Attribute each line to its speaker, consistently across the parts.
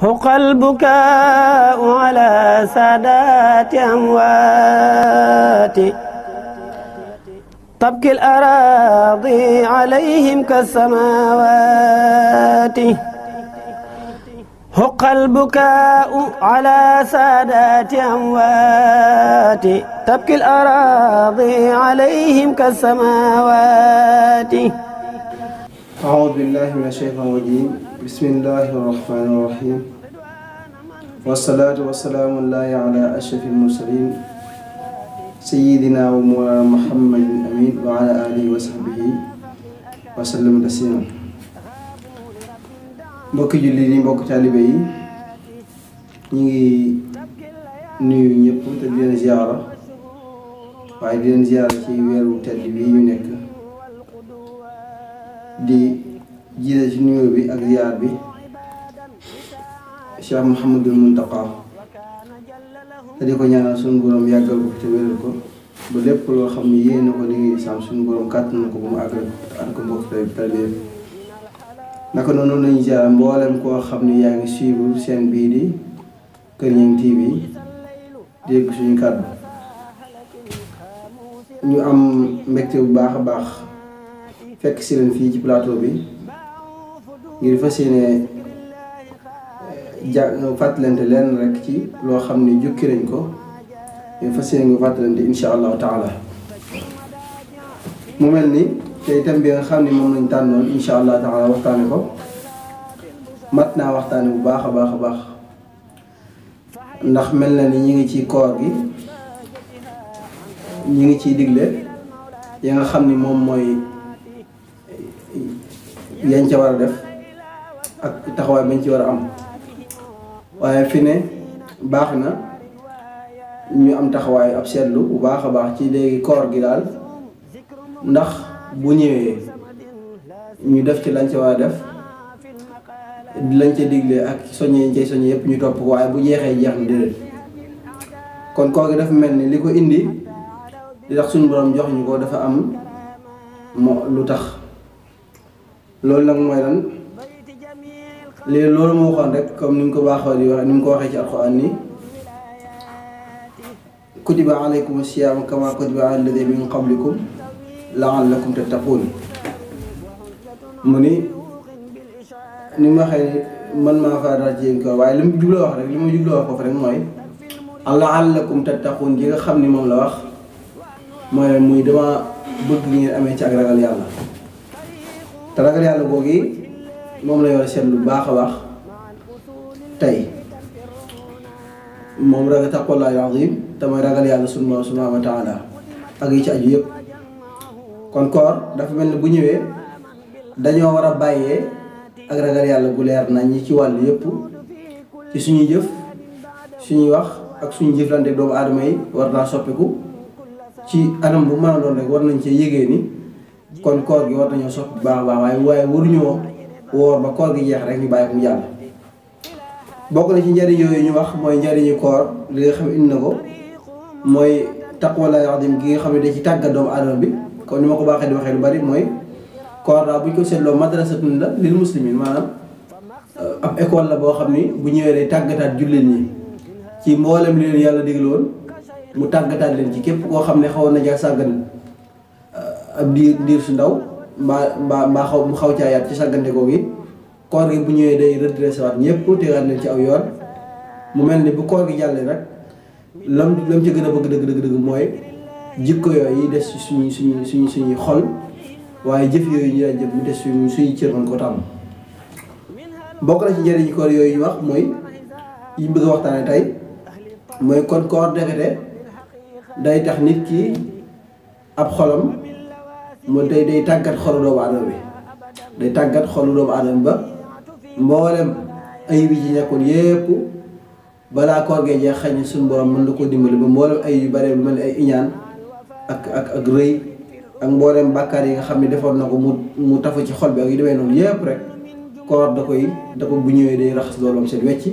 Speaker 1: حق البكاء على سادات أموات تبكي الأراضي عليهم كالسماوات حق البكاء على سادات أموات تبكي الأراضي عليهم كالسماوات.
Speaker 2: أعوذ بالله من الشيطان الرجيم. بسم الله الرحمن الرحيم. والصلاة والسلام على أشرف المرسلين سيدنا ومولانا محمد الأمين وعلى آله وصحبه وسلم تسليما. mbokki jullit yi mbokki taalibe yi ñu ngi nuyu ñëpp te di leen ziyaara waaye di leen ziyaara ci weeru tedd bi ñu nekk di jiite ci nuyu bi ak ziyaar bi Cheikh Mouhamadul Muntaqa te di ko ñaanal suñu borom yàggal ko te wéral ko ba lépp loo xam ne yéene ko liggéey sam suñu borom kàttan na ko ba mu àggal ko te ànd ko mbokki taalibe yi. naka noonu lañu ziyaar mboolem koo xam ne yaa ngi suivre seen bii di Kër Ñang TV dégg suñu kàddu ñu am mbégte bu baax a baax fekk si leen fii ci plateau bi ngir fas yéene fàttalante leen rek ci loo xam ne jukki nañ ko ngir fas yéene nga fàttalante insha allahu taala. mu mel ni te itam bi nga xam ne moom lañ tànnoon insha allah taala waxtaane ko mat naa waxtaane bu baax a baax a baax ndax mel na ni ñi ngi ci koor gi ñi ngi ciy digle ya nga xam ni moom mooy yañ ca war a def ak taxawaay bañ ci war a am waaye fi ne baax na ñu am taxawaay ab seetlu bu baax a baax ci léegi koor gi daal ndax bu ñëwee ñu def ci lañ ca war a def lañ ca digle ak soññee ñu cay soññee yëpp ñu topp ko waaye bu jeexee jeex na déedéet kon koor gi dafa mel ni li ko indi li tax suñu borom jox ñu ko dafa am lu tax loolu nag mooy lan loolu moo waxoon rek comme ni mu ko baaxoo di wax ni mu ko waxee ci alxuraan ni kutiba alaykum as-siyaam kama kutiba ala alladhina min qablikum la'allakum tattaqun mu ni mu waxee man maa faral ci yéen ko waaye li mu jubloo wax rek li ma jubloo wax foofu rek mooy la'allakum tattaqun gi nga xam ni moom la wax mooy muy dama bëgg ngeen amee ci ak ragal yàlla te ragal yàlla googu moom la yor seet lu baax a baax tey moom ragal taqwallahi azim te mooy ragal yàlla subhanahu wa taala ak yi ci aju yëpp. kon koor dafa mel ni bu ñëwee dañoo war a bàyyee ak ragal yàlla gu leer nañ ñi ci wàll yëpp ci suñuy jëf suñuy wax ak suñu jëflante doomu aadama yi war naa soppiku ci anam bu mën a doon rek war nañ cee yégee ni kon koor gi war nañoo soppi bu baax a baax waaye waruñoo woor ba koor gi jeex rek ñu bàyyi ko mu jàll. bokk na ci njëriñ yooyu ñu wax mooy njëriñu koor li nga xam ne indi na ko mooy taqwallahi azim gi nga xam ne da ci tàggat doomu aadama bi. kon ni ma ko baaxee di waxee lu bari mooy koor daal bu ñu ko seetloo madrasatun la lil muslimin maanaam ab école la boo xam ni bu ñëwee day tàggataat jullit ñi ci mboolem li leen yàlla digloon mu tàggataat leen ci képp koo xam ne xawoon na jaar sàggan ab diir su ndaw mbaa xaw mu xaw caayaat ci sàggante googu yi koor gi bu ñëwee day redressé waat ñëpp tegaat leen ci aw yoon mu mel ni bu koor gi jàllee rek lam ci gën a bëgg dëgg mooy jikko yooyu yi des suñuy xol waaye jëf yooyu ñu daan jëf mu des suñuy cër man ko tàmm. bokk na ci njëriñu koor yooyu ñu wax mooy yi bëgg a waxtaane tey mooy kon koor dekete day tax nit ki ab xolam moo day tàggat xolu doomu aadama bi day tàggat xolu doomu aadama ba mboolem ayib yi ci nekkoon yépp balaa koor gee jeex xëy na suñu borom mën na koo dimbali ba mboolem ay yu bare lu mel ni ay iñaan ak rëy ak mboolem bàkkaar yi nga xam ne defoon na ko mu tafu ci xol bi ak yu demee noonu yépp rek koor da ko bu ñëwee day raxas loolu am seen wecci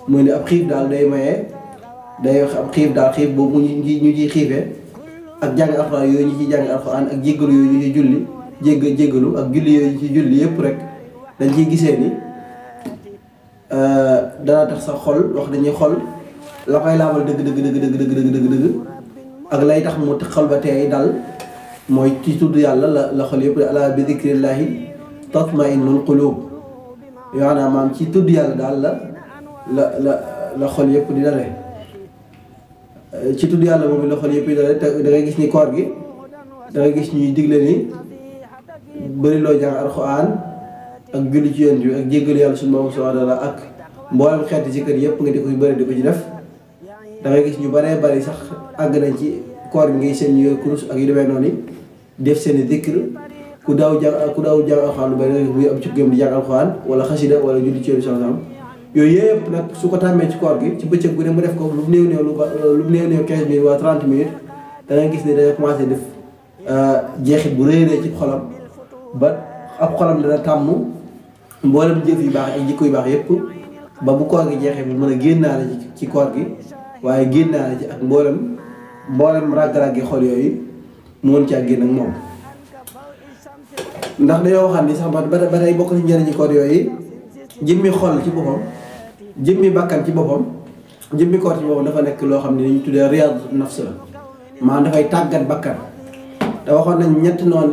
Speaker 2: muy ne ab xiif daal day maye day wax ab xiif daal xiif boobu ñu ciy xiifee ak jàng alxuraan yooyu ñu ciy jàng alxuraan ak jéggalu yooyu ñu ciy julli jéggalu ak julli yooyu ñu ciy julli yépp rek dañ ciy gisee ni dana tax sa xol wax dañuy xol la koy laabal dëgg ak lay tax mu xol ba tey dal mooy ci tudd yàlla la xol yëpp ala bi dikrillaahi tatma'innul quluub yaanaam maam ci tudd yàlla daal la xol yëpp di dale ci tudd yàlla moom la xol yëpp di dale te da ngay gis ni koor gi da ngay gis ñuy digle ni bëri loo jàng alxuraan ak julli ci yonent bi ak jéggalu yàlla suñu borom subhaanahu wa taala ak mboolem xeeti ci kër yëpp nga di ko bëri di ko ci def da ngay gis ñu baree bari sax àgg nañ ci koor gi ngay seen ñu yor kurus ak yu demee noonu def seen i dikr ku daaw jàng alxuraan lu bari muy am ci gëm di jàng alxuraan wala xasida wala julli ci yonent sallam yooyu yëpp nag su ko tàmmee ci koor gi ci bëccëg bu ne mu def ko lu néew 15 minutes wala 30 minutes da ngay gis ne day commencé def jeexit bu rëy ci xolam ba ab xolam dana tàmm mboolem jëf yu baax ak jikko yu baax yëpp ba bu koor gi jeexee bi mën a génnaale ci koor gi waaye génnaale ci ak mboolem ràgg-ràggi xol yooyu mu mën ci ak génn ak moom ndax dañoo waxam ni sax ba tey bokk ci njëriñu koor yooyu jëmmi xol ci boppam jëmmi bakkan ci boppam jëmmi koor ci boppam dafa nekk loo xam ne dañu tuddee riyaad nafs la maanaam dafay tàggat bakkan te waxoon nañ ñetti noon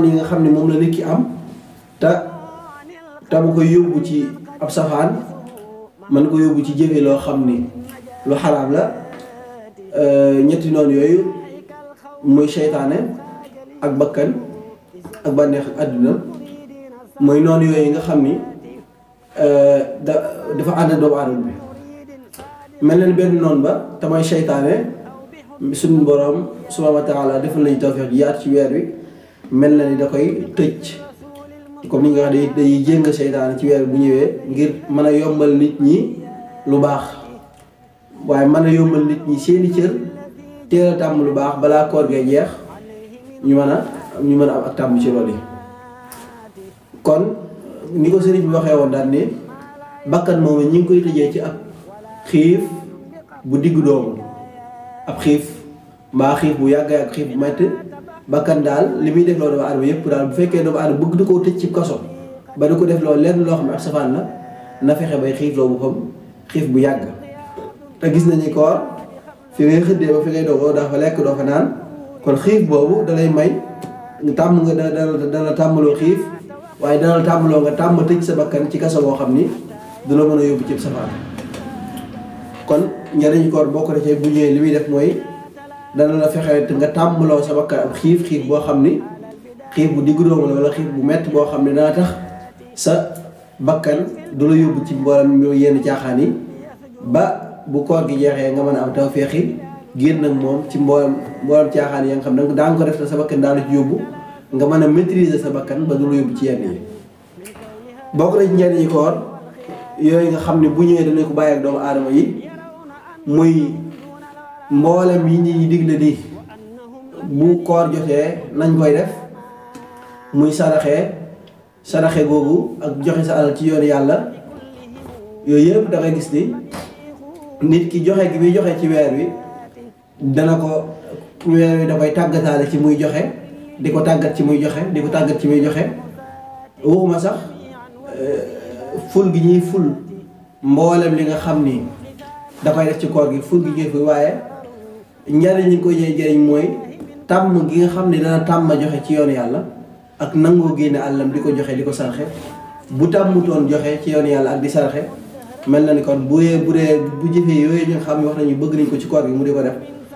Speaker 2: yi nga xam ne moom la nit ki am te mu koy yóbbu ci ab safaan mën ko yóbbu ci jëfe loo xam ni lu xaraam la ñetti noon yooyu muy seytaane ak bakkan ak bànneex ak àdduna mooy noonu yooyu nga xam ni dafa ànd doomu aadama bi mel na ni benn noonu ba te mooy seytaane suñu borom subhaanahu wa taala defal nañu tawfeex ji yaat ci weer wi mel na ni da koy tëj comme ni nga xam ne day jéng seytaane ci weer bu ñëwee ngir mën a yombal nit ñi lu baax waaye mën a yombal nit ñi seeni cër teel a tàmm lu baax balaa koor gee jeex ñu mën a am ak tàmm ci loolu yi kon ni ko sëriñ bi waxee woon daal ni bakkan moom ñi ngi koy tëjee ci ab xiif bu diggu doomu ab xiif mbaa xiif bu yàggee ak xiif bu metti bakkan daal li muy def loolu doomu aadama yëpp daal bu fekkee doomu aadama bëgg di koo tëj ci kaso ba di ko def loolu lenn loo xam ne ak safaan la na fexe bay xiif loo boppam xiif bu yàgg te gis nañu koor fi ngay xëddee ba fi ngay dogoo daa fa lekk doo fa naan kon xiif boobu dalay may tàmm nga dana tàmmaloo xiif waaye dana la tàmmaloo nga tàmm tëj sa bakkan ci kaso boo xam ni du la mën a yóbbu ci safaan kon njariñu koor boo ko defee bu ñëwee li muy def mooy dana la fexe nga tàmmaloo sa bakkan ab xiif boo xam ni xiif bu diggu doomu la wala xiif bu metti boo xam ne dana tax sa bakkan du la yóbbu ci mboolem yenn caaxaan yi ba bu koor gi jeexee nga mën a am tawfeexi génn ak moom ci mboolem caaxaan yi nga xam ne daa nga ko def te sa bakkan daa la ci yóbbu nga mën a maîtriser sa bakkan ba du la yóbbu ci yenn yi bokk na ci njariñu koor yooyu nga xam ne bu ñëwee danañ ko bàyyi ak doomu aadama yi muy mboolem yi ñuy digle di bu koor jotee nañ koy def muy saraxe googu ak joxe sa alal ci yoonu yàlla yooyu yëpp da ngay gis ni nit ki joxe gi muy joxe ci weer wi dana ko weer wi da koy tàggataale ci muy joxe di ko tàggat ci muy joxe di ko tàggat ci muy joxe waxuma sax ful gi ñuy ful mboolem li nga xam ni da koy def ci koor gi ful gi ñuy ful waaye njariñ ñi koy jëriñ mooy tàmm gi nga xam ne dana tàmm joxe ci yoonu yàlla ak nangoo génne àllam di ko joxe di ko sarxe bu tàmmutoon joxe ci yoonu yàlla ak di sarxe mel na ni kon bu jëfee yooyu ñu xam ne wax nañu bëgg nañ ko ci koor gi mu di ko def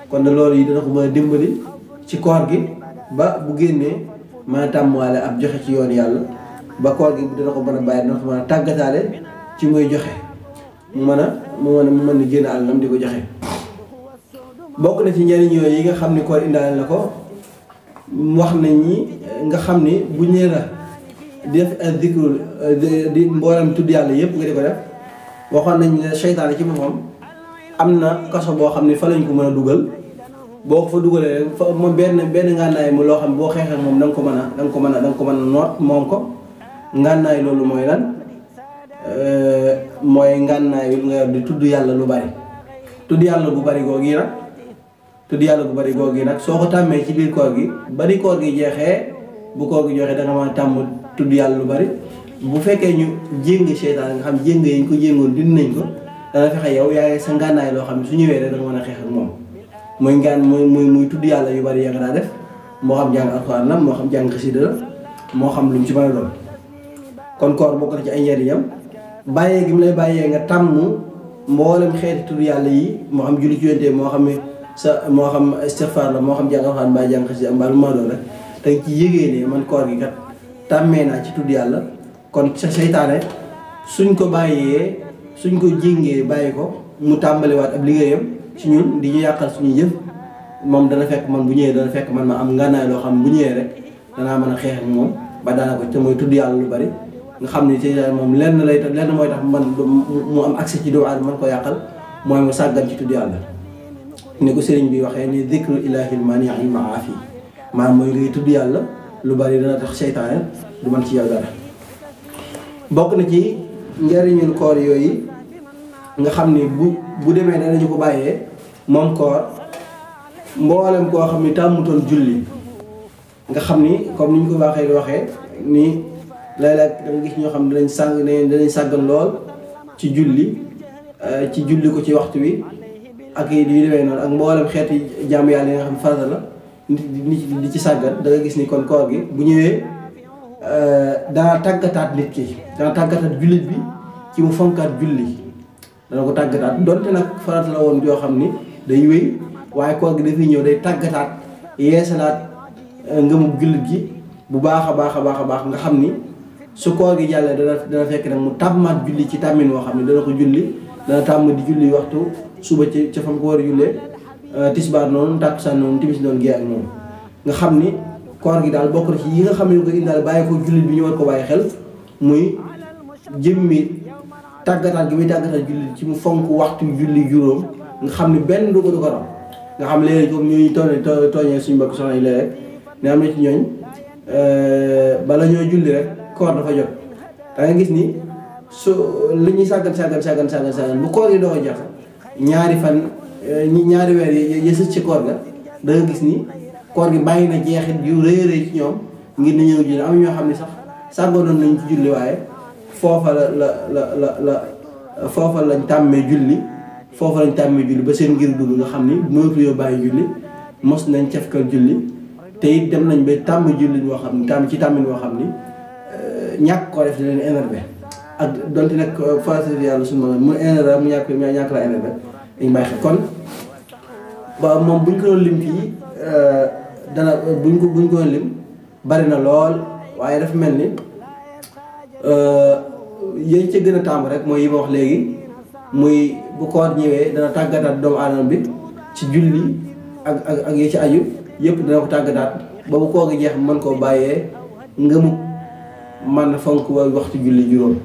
Speaker 2: kon na loolu yi dana ko mën a dimbali ci koor gi ba bu génnee mën a tàmmuwaale ab joxe ci yoonu yàlla ba koor gi dana ko mën a bàyyi dana ko mën a tàggataale ci muy joxe mu mën a génne àllam di ko joxe bokk na ci njariñ yooyu yi nga xam ni koor indaale la ko wax nañ ñi nga xam ni bu ñëwee la di def ak dikru di mboolem tudd yàlla yëpp nga di ko def waxoon nañ ne seytaane ci boppam am na kaso boo xam ne fa lañ ko mën a dugal boo ko fa dugalee rek fa moom benn ngànnaay mu loo xam boo xeexee moom da nga ko mën a noot moom ko ngànnaay loolu mooy lan mooy ngànnaay wi nga yor di tudd yàlla lu bari tudd yàlla bu bari googu yi nag soo ko tàmmee ci biir koor gi bari koor gi jeexee bu koor gi joxee da nga mën a tàmm tudd yàlla lu bari bu fekkee ñu jéng seytaane nga xam jéng yi ñu ko jéngoon dindi nañ ko dana fexe yow yaa sa ngànnaay loo xam ne su ñëwee rek da nga mën a xeex ak moom mooy muy tudd yàlla yu bari ya nga daa def moo xam jàng alxuraan la moo xam jàng xasida la moo xam lu mu ci mën a doon. kon koor bokk na ci ay njëriñam bàyyee gi mu lay bàyyee nga tàmm mboolem xeeti tudd yàlla yi moo xam julli ci yonte moo xam istighfar la moo xam jàng alxuraan mbaa jàng xasida mbaa lu ma doon rek te nga ci yëgee ne man koor gi kat tàmmee naa ci tudd yàlla kon sa seytaane suñ ko jéngee bàyyi ko mu tàmbaliwaat ab liggéeyam ci ñun di ñu yàqal suñuy jëf moom dana fekk man bu ñëwee dana fekk man ma am ngànnaay loo xam ne bu ñëwee rek danaa mën a xeex ak moom ba daana ko te mooy tudd yàlla lu bari nga xam ne seytaane moom lenn mooy tax man mu am accès ci doomu aadama man ko yàqal mooy mu sàggan ci tudd yàlla ni ko sëriñ bi waxee ni zikrul ilahil mani'il ma'afi maanaam mooy ngay tudd yàlla lu bari dana tax seytaane du mën ci yow dara bokk na ci njariñul koor yooyu nga xam ni bu demee danañu ko bàyyee moom koor mboolem koo xam ni tàmmutoon julli nga xam ni comme ni ñu ko waxee ni léeg-léeg da nga gis ñoo xam ne danañ sàggan lool ci julli ko ci waxtu wi ak yu demee noonu ak mboolem xeeti jaamu yàlla yi nga xam ne farata la nit di ci sàggan da nga gis ni kon koor gi bu ñëwee dana tàggataat nit ki dana tàggataat jullit bi ci mu fonkaat julli dana ko tàggataat donte nag farata la woon yoo xam ni day wéy waaye koor gi dafay ñëw day tàggataat yeesalaat ngëmu jullit gi bu baax a baax nga xam ni su koor gi jàllee dana fekk nag mu tàmmaat julli ci tàmmin woo xam ne dana ko julli dana tàmm di julli waxtu suba ca fa mu ko war a jullee tisbaar noonu tàkkusaan noonu timis noonu gée ak noonu nga xam ni koor gi daal bokk na ci yi nga xam ne ko indaal bàyyi ko jullit bi ñu war ko bàyyi xel muy jëmmi tàggataat gi muy tàggataat jullit ci mu fonk waxtu julli juróom nga xam ni benn du ko raw nga xam léeg-léeg comme ñooñu tooñee suñu mbokk soxna yi léeg-léeg ne am na ci ñooñ bala ñoo julli rek koor dafa jot da nga gis ni su li ñuy sàggan bu koor yi doo ko jeex ñaari weer yi sës ci koor ga da nga gis ni koor gi bàyyi na jeexit yu rëy ci ñoom ngir na ñëw julli am ñoo xam ne sax sàggoonoon nañ ci julli waaye foofa foofa lañ tàmmee julli ba seen ngir dugg nga xam ni mënatu yoo bàyyi julli mos nañ cefkal julli te it dem nañ ba tàmm julli moo xam ni tàmmin woo xam ni ñàkk koo def di leen énervé ak donte nag farata yàlla suñu mu énervé mu ñàkk la énervé dañ bàyyi xel kon ba moom buñ ko doon lim fii dana buñ ko doon lim bari na lool waaye dafa mel ni yéen ca gën a tàmm rek mooy yi ma wax léegi muy bu koor ñëwee dana tàggataat doomu aadama bi ci julli ak yi ci aju yëpp dana ko tàggataat ba bu koor gi jeex mën koo bàyyee ngëmu man na fonk waxtu julli juróom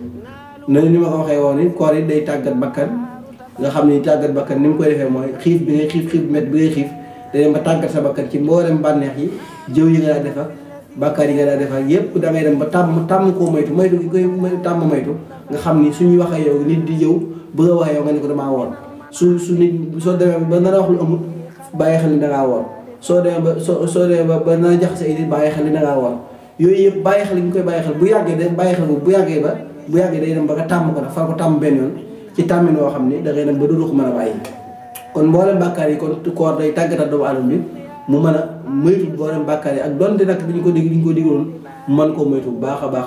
Speaker 2: noonu ni ma ko waxee woon ni koor yi day tàggat bakkan nga xam ni tàggat bakkan ni mu koy defee mooy xiif bi ngay xiif met bi ngay xiif day dem ba tàggat sa bakkan ci mboolem bànneex yi jëw yi nga daa def ak bàkkaar yi nga daa def ak yëpp da ngay dem ba tàmm koo moytu gi koy tàmm moytu nga xam ni suñuy waxee yow nit di jëw bëgg a waxee yow nga ne ko damaa woor su nit soo demee ba nar a wax lu amul bàyyi xel ni dangaa woor soo demee ba nar a jax sa idit bàyyi xel ni dangaa woor yooyu yëpp bàyyi xel gi ñu koy bàyyi xel bu yàggee de bàyyi xel bu yàggee day dem ba nga tàmm ko nag far ko tàmm benn yoon ci tàmmin woo xam ni da ngay dem ba dootu ko mën a bàyyi kon mboolem bàkkaar yi kon koor day tàggatal doomu aadama bi mu mën a moytu mboolem bàkkaar yi ak donte nag diñu ko digaloon mën koo moytu bu baax a baax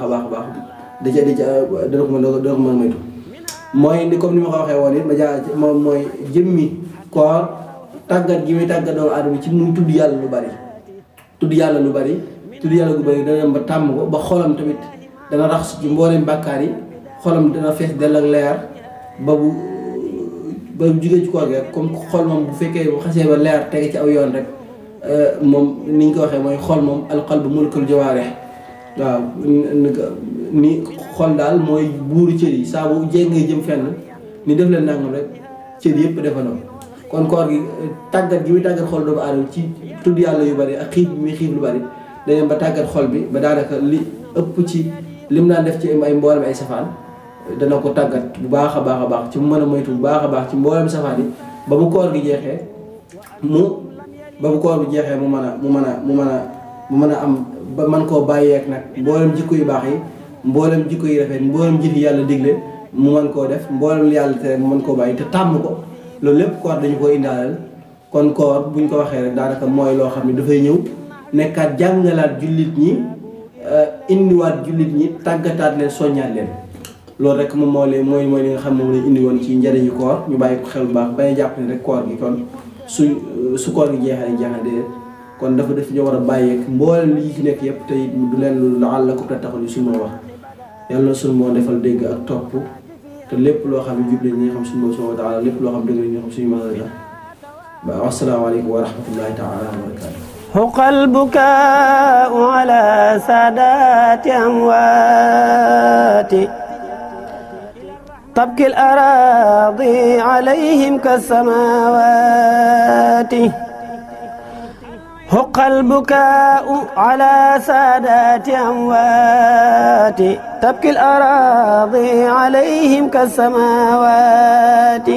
Speaker 2: dana ko mën a moytu mooy ni comme ni ma ko waxee woon it ma jaa moom mooy jëmmi koor tàggat gi muy tàggat doomu aadama ci muy tudd yàlla lu bari tudd yàlla gu bari dana dem ba tàmm ko ba xolam tamit dana rax ci mboolem bàkkaar yi xolam dana fees dell ak leer ba jugee ci koor gi rek comme xol moom bu fekkee bu xasee ba leer tege ci aw yoon rek moom ni ñu ko waxee mooy xol moom alqalbu mulkul jawaarih waaw ni xol daal mooy buuru cër yi saa bu jéngee jëm fenn ni def leen nangam rek cër yëpp defandoo kon koor gi tàggat gi muy tàggat xol doomu aadama ci tudd yàlla yu bari ak xiif bi muy xiif lu bari day dem ba tàggat xol bi ba daanaka li ëpp ci lim daan def ci ay mboolem ay safaan dana ko tàggat bu baax a baax ci mu mën a moytu bu baax a baax ci mboolem safaan yi ba bu koor gi jeexee mu mën a am ba mën koo bàyyeek nag mboolem jikko yu baax yi mboolem jikko yi rafet mboolem jëf yi yàlla digle mu mën koo def mboolem yàlla tere mu mën koo bàyyi te tàmm ko loolu lépp koor dañu ko indaaleel kon koor buñ ko waxee rek daanaka mooy loo xam ne dafay ñëw nekkaat jàngalaat jullit ñi indiwaat jullit ñi tàggataat leen soññaat leen loolu rek moom mooy li nga xam ne moom lañ indi woon ci njëriñu koor ñu bàyyi ko xel bu baax bañ a jàpp ne rek koor gi kon su koor gi jeexee déedéet kon dafa def ñoo war a bàyyeeg mboolem li ci nekk yëpp te it du leen lu laal la ko te taxul yi suñu moo wax yàlla na suñu moo defal dégg ak topp te lépp loo xam ne jub nañ ñi xam suñu moo subhanahu wa taala lépp loo xam dëgg ñu xam suñu mën la ba asalaamaaleykum wa rahmatullahi taala wa barakatu
Speaker 1: حق البكاء على سادات أموات تبكي الأراضي عليهم كالسماوات حق البكاء على سادات أموات تبكي الأراضي عليهم كالسماوات